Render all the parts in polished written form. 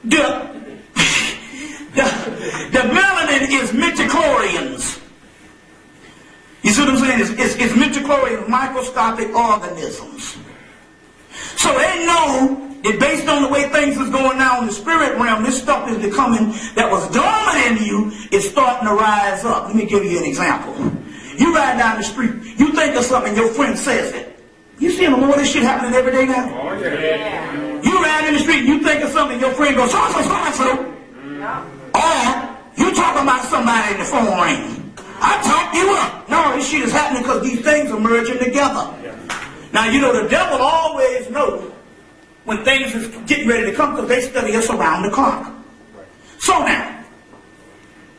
the melanin is midichlorians. You see what I'm saying? It's midichlorians, microscopic organisms. So they know that based on the way things is going now in the spirit realm, this stuff is becoming, that was dormant in you, is starting to rise up. Let me give you an example. You ride down the street, you think of something, your friend says it. You see more of this shit happening every day now? Oh, yeah. You ride in the street, you think of something, your friend goes, so. Or you talking about somebody in the phone ring. I talked you up. No, this shit is happening because these things are merging together. Now, you know, the devil always knows when things is getting ready to come because they study us around the clock. So now,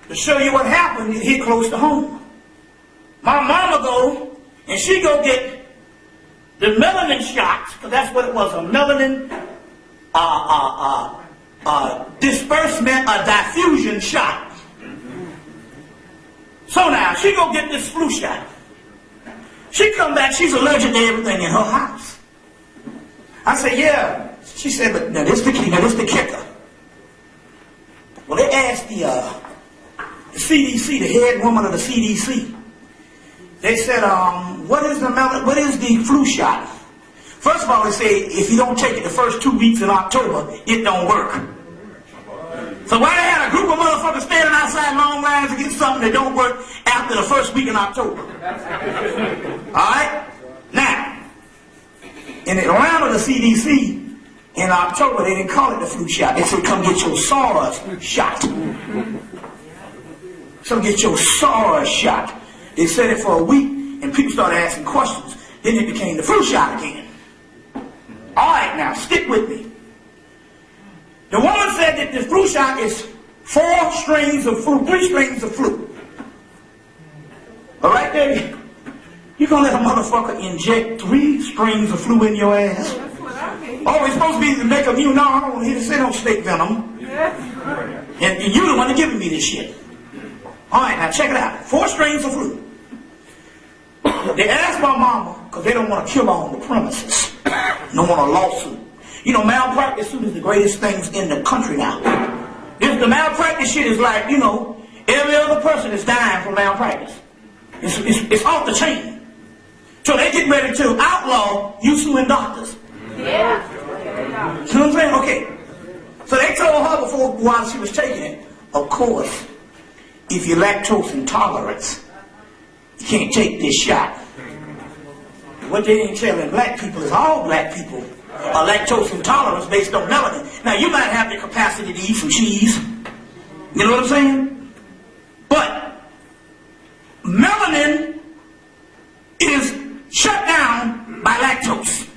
to show you what happened, it hit close to home. My mama go, and she go get the melanin shots, because that's what it was, a melanin disbursement, a diffusion shot. So now, she go get this flu shot. She come back, she's allergic to everything in her house. I said, yeah. She said, but now this the key, now this the kicker. Well, they asked the CDC, the head woman of the CDC. They said, what is the flu shot? First of all, they say, if you don't take it the first 2 weeks in October, it don't work. So why they had a group of motherfuckers standing outside long lines to get something that don't work after the first week in October? Alright? Now, in the round of the CDC, in October, they didn't call it the flu shot. They said, come get your SARS shot. So get your SARS shot. They said it for a week, and people started asking questions. Then it became the flu shot again. Alright, now, stick with me. The woman said that the flu shot is 4 strings of flu, 3 strings of flu. Alright, there. You're going to let a motherfucker inject 3 strings of flu in your ass? That's what I mean. Oh, it's supposed to be to make a new. No, I don't want to hear to say no snake venom. And you're the one that giving me this shit. Alright, now check it out. 4 strings of flu. They asked my mama, because they don't want to kill her on the premises. Don't want a lawsuit. You know, malpractice suit is the greatest things in the country now. The malpractice shit is like, you know, every other person is dying from malpractice. It's off the chain. So they get ready to outlaw you suing doctors. Yeah. See what I'm saying? Okay. So they told her before, while she was taking it, of course, if you're lactose intolerant, you can't take this shot. What they ain't telling black people is all black people are lactose intolerant based on melanin. Now, you might have the capacity to eat some cheese. You know what I'm saying? But melanin is shut down by lactose.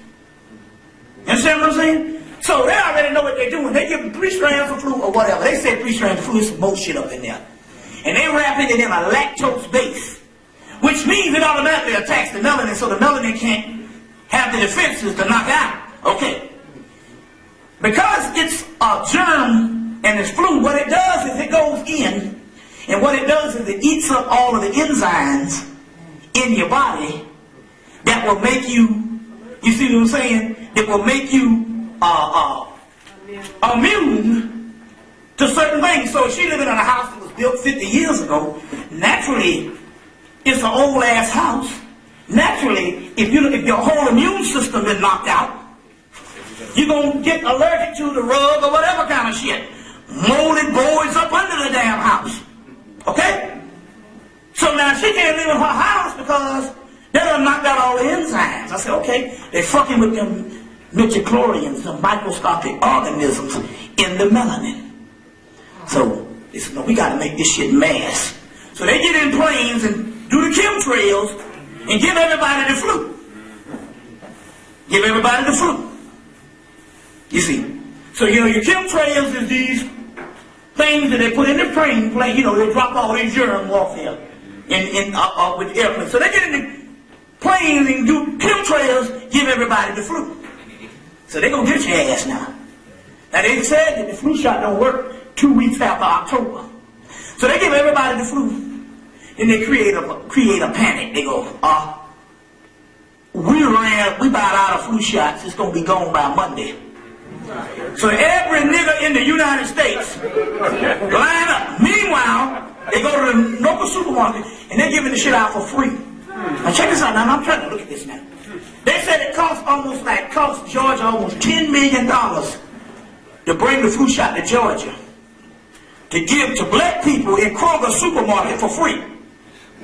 You understand what I'm saying? So they already know what they're doing. They give them 3 strands of flu or whatever. They say 3 strands of flu is some bullshit up in there. And they wrapping it in a lactose base, which means it automatically attacks the melanin, so the melanin can't have the defenses to knock out. Okay. Because it's a germ and it's flu, what it does is it goes in, and what it does is it eats up all of the enzymes in your body that will make you, you see what I'm saying, that will make you immune to certain things. So if she living in a house that was built 50 years ago, naturally, it's an old ass house. Naturally, if your whole immune system is knocked out, you're going to get allergic to the rug or whatever kind of shit. Molded boys up under the damn house. Okay? So now she can't live in her house because they done knocked out all the enzymes. I said, okay, they're fucking with them midichlorians, the microscopic organisms in the melanin. So they said, no, we got to make this shit mass. So they get in planes and do the chemtrails and give everybody the flu. Give everybody the flu. You see. So, you know, your chemtrails is these things that they put in the plane, you know, they drop all these germs off here with the airplane. So they get in the planes and do chemtrails, give everybody the flu. So they're going to get your ass now. Now they said that the flu shot don't work 2 weeks after October. So they give everybody the flu. Then they create a panic. They go, we about out of flu shots. It's going to be gone by Monday. So every nigger in the United States line up. Meanwhile, they go to the local supermarket and they're giving the shit out for free. Now check this out. Now I'm trying to look at this now. They said it costs Georgia almost $10 million to bring the flu shot to Georgia to give to black people in Kroger supermarket for free.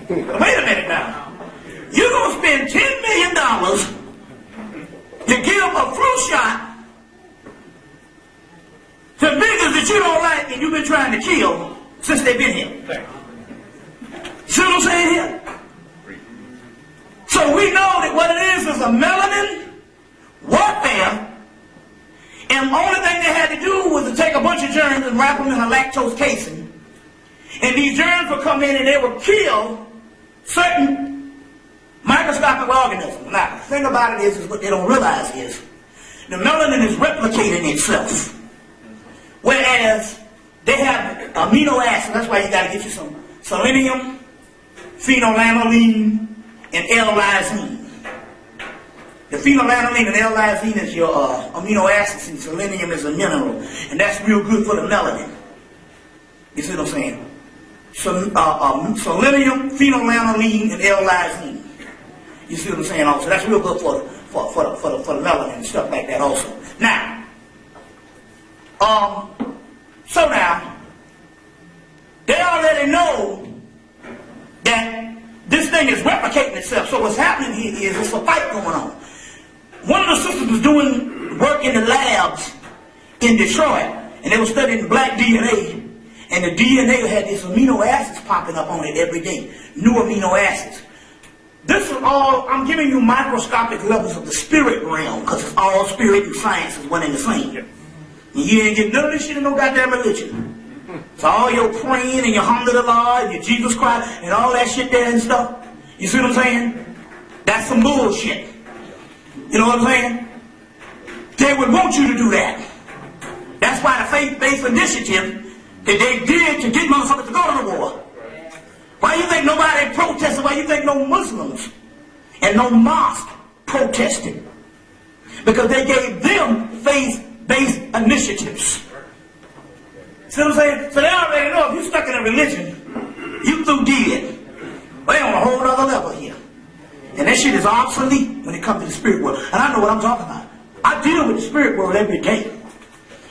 Wait a minute now. You're going to spend $10 million to give a flu shot to niggas that you don't like and you've been trying to kill since they've been here. See what I'm saying here? So we know that what it is a melanin warfare, and the only thing they had to do was to take a bunch of germs and wrap them in a lactose casing. And these germs would come in and they would kill certain microscopic organisms. Now, the thing about it is what they don't realize is the melanin is replicating itself. Whereas they have amino acids, that's why you got to get you some selenium, phenylalanine, and L-lysine. The phenylalanine and L-lysine is your amino acids, and selenium is a mineral. And that's real good for the melanin. You see what I'm saying? So, selenium, phenylalanine, and L-lysine. You see what I'm saying also? That's real good for the melanin and stuff like that also. Now, so now, they already know that this thing is replicating itself. So what's happening here is there's a fight going on. One of the sisters was doing work in the labs in Detroit, and they were studying black DNA, and the DNA had these amino acids popping up on it every day, new amino acids. This is all, I'm giving you microscopic levels of the spirit realm, because it's all spirit and science is one and the same. And you ain't get none of this shit in no goddamn religion. It's all your praying and your alhamdulillah and your Jesus Christ and all that shit there and stuff. You see what I'm saying? That's some bullshit. You know what I'm saying? They would want you to do that. That's why the faith-based initiative that they did to get motherfuckers to go to the war. Why you think nobody protested? Why you think no Muslims and no mosque protested? Because they gave them faith-based initiatives. See what I'm saying? So they already know if you're stuck in a religion, you through dead. Well, they're on a whole other level here. And that shit is obsolete when it comes to the spirit world. And I know what I'm talking about. I deal with the spirit world every day.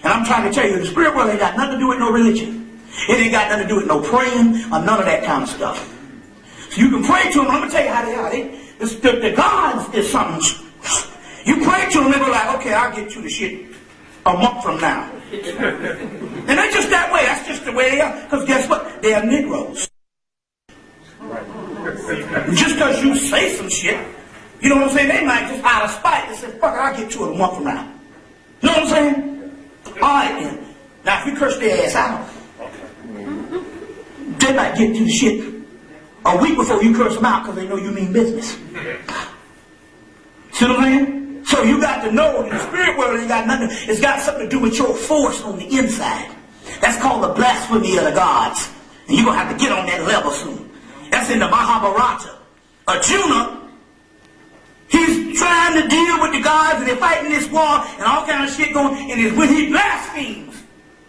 And I'm trying to tell you, the spirit world ain't got nothing to do with no religion. It ain't got nothing to do with no praying or none of that kind of stuff. So you can pray to them. I'm going to tell you how they are. The gods is something. You pray to them, they be like, okay, I'll get you the shit a month from now. And they're just that way. That's just the way they are. Because guess what? They are Negroes. Just because you say some shit, you know what I'm saying? They might just out of spite. They say, fuck it, I'll get to it a month from now. You know what I'm saying? Alright then. Now if you curse their ass out, they might get to the shit a week before you curse them out because they know you mean business. See what I'm saying? So you got to know in the spirit world ain't got nothing, it's got something to do with your force on the inside. That's called the blasphemy of the gods. And you're going to have to get on that level soon. That's in the Mahabharata. Arjuna, he's trying to deal with the gods and they're fighting this war and all kind of shit going, and it's when he blasphemes,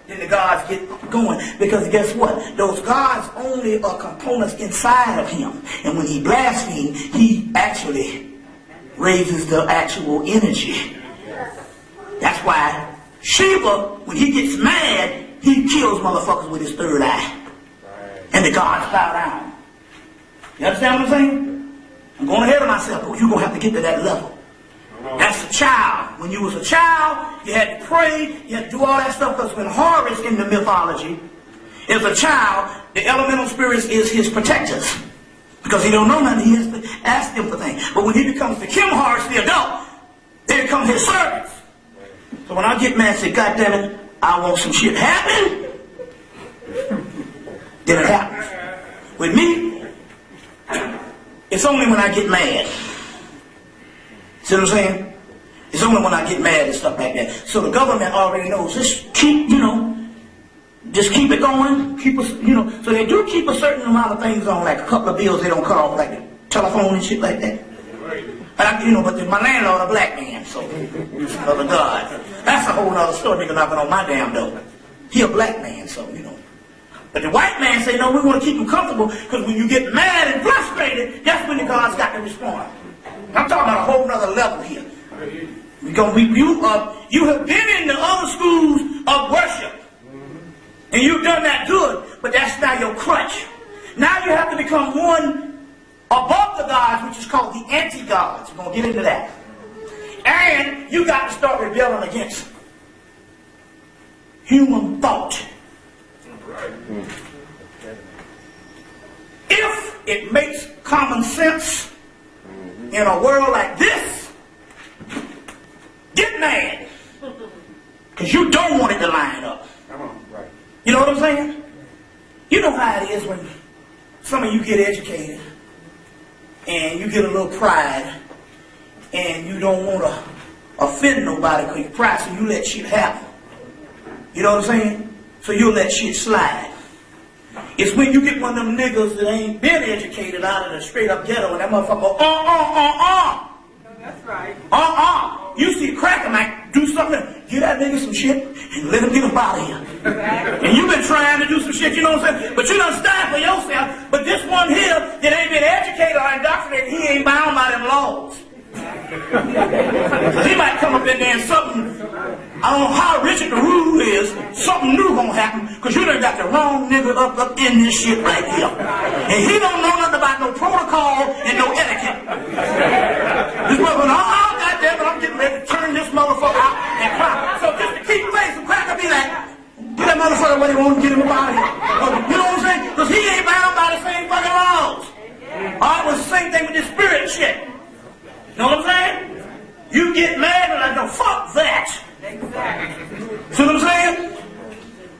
then the gods get going. Because guess what? Those gods only are components inside of him. And when he blasphemes, he actually raises the actual energy. That's why Shiva, when he gets mad, he kills motherfuckers with his third eye. And the gods bow down. You understand what I'm saying? I'm going ahead of myself, but you're going to have to get to that level. That's a child. When you was a child, you had to pray, you had to do all that stuff, because when Horus in the mythology is a child, the elemental spirits is his protectors. Because he don't know nothing, he has to ask them for things. But when he becomes the Kim Horus, the adult, they become his servants. So when I get mad and say, God damn it, I want some shit happen, then it happens. With me, it's only when I get mad. See what I'm saying? It's only when I get mad and stuff like that. So the government already knows. Just keep, just keep it going. Keep us, So they do keep a certain amount of things on, like a couple of bills they don't cut off, like the telephone and shit like that. But my landlord a black man, so other God. That's a whole other story. Nigga knocking on my damn door. He a black man, so But the white man say, no, we want to keep him comfortable, because when you get mad and frustrated, that's when the God's got to respond. I'm talking about a whole nother level here. Because you have been in the other schools of worship, and you've done that good, but that's now your crutch. Now you have to become one above the gods, which is called the anti-gods. We're going to get into that. And you got to start rebelling against human thought. If it makes common sense in a world like this, get mad. Because you don't want it to line up. You know what I'm saying? You know how it is when some of you get educated and you get a little pride and you don't want to offend nobody because you're pride, so you let shit happen. You know what I'm saying? So you'll let shit slide. It's when you get one of them niggas that ain't been educated out of the straight up ghetto and that motherfucker go, That's right. You see a cracker might do something, give that nigga some shit and let him get him out of here. Exactly. And you've been trying to do some shit, you know what I'm saying? But you done stand for yourself. But this one here that ain't been educated or indoctrinated, he ain't bound by them laws. He might come up in there and something, I don't know how rigid the rule is, something new gonna happen, because you done got the wrong nigga up in this shit right here. And he don't know nothing about no protocol and no etiquette. This motherfucker, goddamn it, I'm getting ready to turn this motherfucker out and cry. So just to keep face, the cracker be like, get that motherfucker where they want to get him out of here. You know what I'm saying? Because he ain't bound by the same fucking laws. Alright, well, it's the same thing with this spirit shit. You know what I'm saying? You get mad and like, no, fuck that. Exactly. See what I'm saying?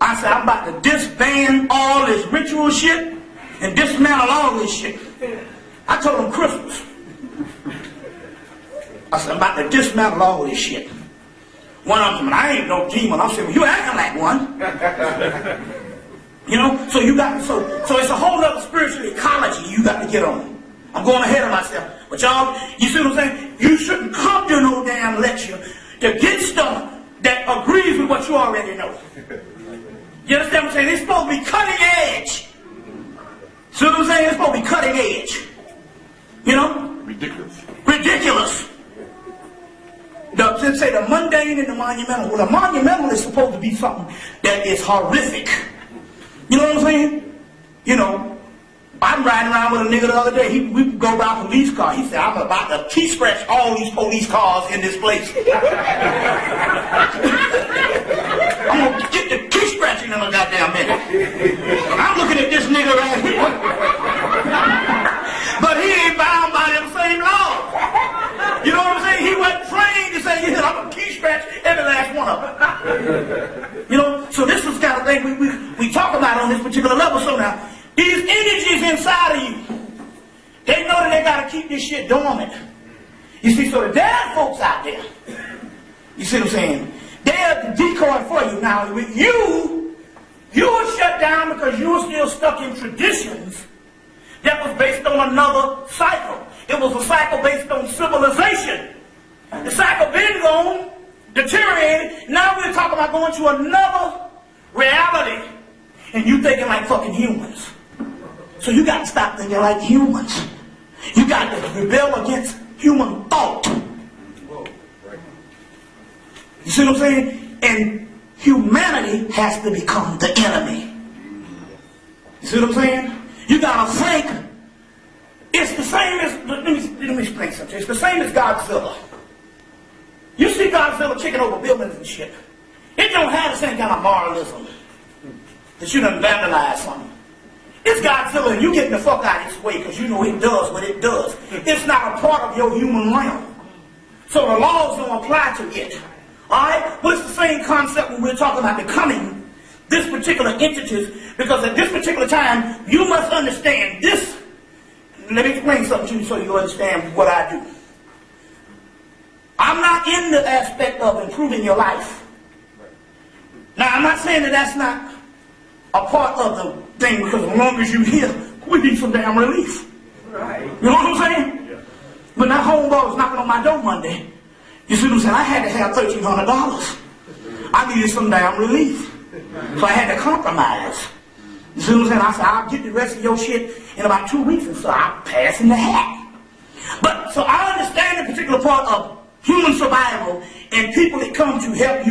I said, I'm about to disband all this ritual shit and dismantle all this shit. I told them Christmas. I said, I'm about to dismantle all this shit. One of them, I ain't no demon. I said, well, you acting like one. So you got, so it's a whole other spiritual ecology you got to get on. I'm going ahead of myself. But y'all, you see what I'm saying? You shouldn't come to no damn lecture to get stuff that agrees with what you already know. You understand what I'm saying? It's supposed to be cutting edge. See what I'm saying? It's supposed to be cutting edge. Ridiculous. Say the mundane and the monumental. Well, the monumental is supposed to be something that is horrific. You know what I'm saying? I'm riding around with a nigga the other day. We go by a police car. He said, I'm about to key scratch all these police cars in this place. I'm going to get the key scratching in a goddamn minute. I'm looking at this nigga right here. But he ain't bound by them same laws. You know what I'm saying? He wasn't trained to say, I'm going to key scratch every last one of them. So this is the kind of thing we talk about on this particular level. So now, these energies inside of you, they know that they got to keep this shit dormant. You see, so the dead folks out there, you see what I'm saying? They're the decoy for you. Now, with you were shut down because you were still stuck in traditions that was based on another cycle. It was a cycle based on civilization. The cycle been gone, deteriorated. Now we're talking about going to another reality. And you thinking like fucking humans. So you got to stop thinking like humans. You got to rebel against human thought. You see what I'm saying? And humanity has to become the enemy. You see what I'm saying? You got to think. It's the same as, let me explain something. It's the same as Godzilla. You see Godzilla kicking over buildings and shit. It don't have the same kind of moralism that you done vandalized something. It's Godzilla and you getting the fuck out of its way because you know it does what it does. It's not a part of your human realm. So the laws don't apply to it. Alright? But it's the same concept when we're talking about becoming this particular entities, because at this particular time, you must understand this. Let me explain something to you so you understand what I do. I'm not in the aspect of improving your life. Now, I'm not saying that that's not a part of the thing, because as long as you're here, we need some damn relief. Right. You know what I'm saying? Yeah. When that homeboy was knocking on my door Monday, you see what I'm saying? I had to have $1,300. I needed some damn relief. So I had to compromise. You see what I'm saying? I said, I'll get the rest of your shit in about 2 weeks, and so I'll pass in the hat. But, so I understand the particular part of human survival and people that come to help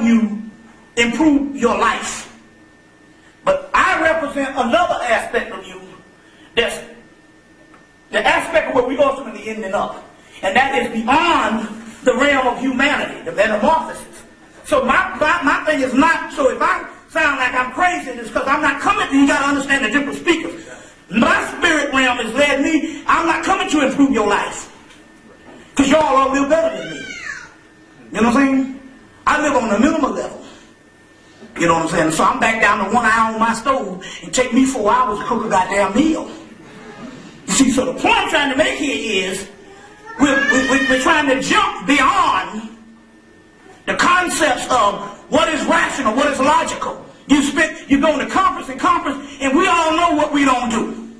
you improve your life. But I represent another aspect of you that's the aspect of where we ultimately ending up. And that is beyond the realm of humanity, the metamorphosis. So my thing is not, so if I sound like I'm crazy, it's because I'm not coming to you, got to understand the different speakers. My spirit realm has led me, I'm not coming to improve your life. Because y'all are a little better than me. You know what I'm saying? I live on the minimal level. You know what I'm saying? So I'm back down to 1 hour on my stove and take me 4 hours to cook a goddamn meal. You see, so the point I'm trying to make here is we're trying to jump beyond the concepts of what is rational, what is logical. You go to conference, and we all know what we don't do.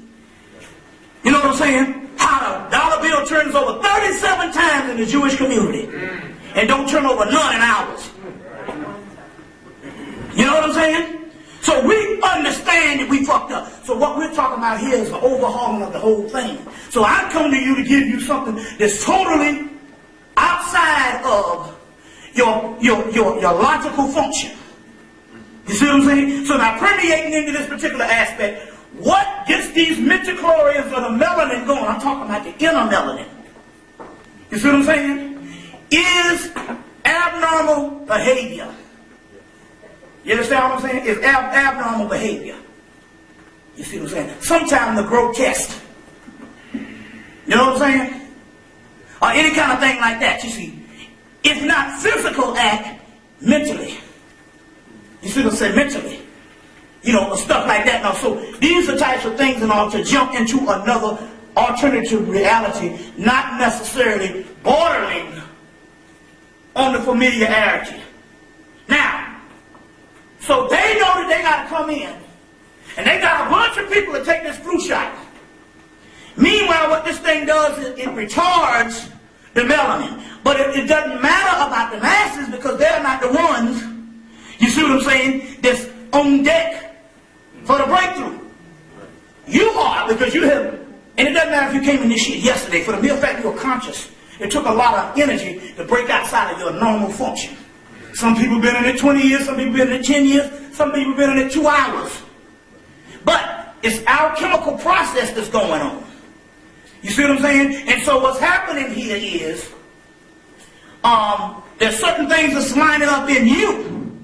You know what I'm saying? How the dollar bill turns over 37 times in the Jewish community and don't turn over none in ours. You know what I'm saying? So we understand that we fucked up. So what we're talking about here is the overhauling of the whole thing. So I come to you to give you something that's totally outside of your logical function. You see what I'm saying? So now permeating into this particular aspect, what gets these midichlorians or the melanin going, I'm talking about the inner melanin. You see what I'm saying? Is abnormal behavior. You understand what I'm saying? It's abnormal behavior. You see what I'm saying? Sometimes the grotesque. You know what I'm saying? Or any kind of thing like that, you see. It's not physical act, mentally. You see what I'm saying? Mentally. You know, stuff like that. Now, so these are types of things in order to jump into another alternative reality, not necessarily bordering on the familiarity. Now, so they know that they got to come in, and they got a bunch of people to take this flu shot. Meanwhile, what this thing does is it retards the melanin. But it doesn't matter about the masses because they're not the ones, you see what I'm saying, that's on deck for the breakthrough. You are, because you have, and it doesn't matter if you came in this shit yesterday, for the mere fact you were conscious. It took a lot of energy to break outside of your normal function. Some people been in it 20 years, some people been in it 10 years, some people been in it 2 hours. But it's our chemical process that's going on. You see what I'm saying? And so what's happening here is, there's certain things that's lining up in you.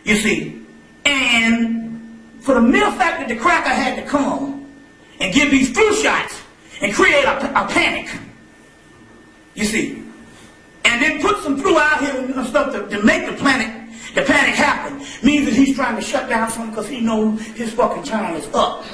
You see? And for the mere fact that the cracker had to come and give these flu shots and create a panic. You see? And then put some flu out here and stuff to make the panic happen, means that he's trying to shut down something because he knows his fucking time is up.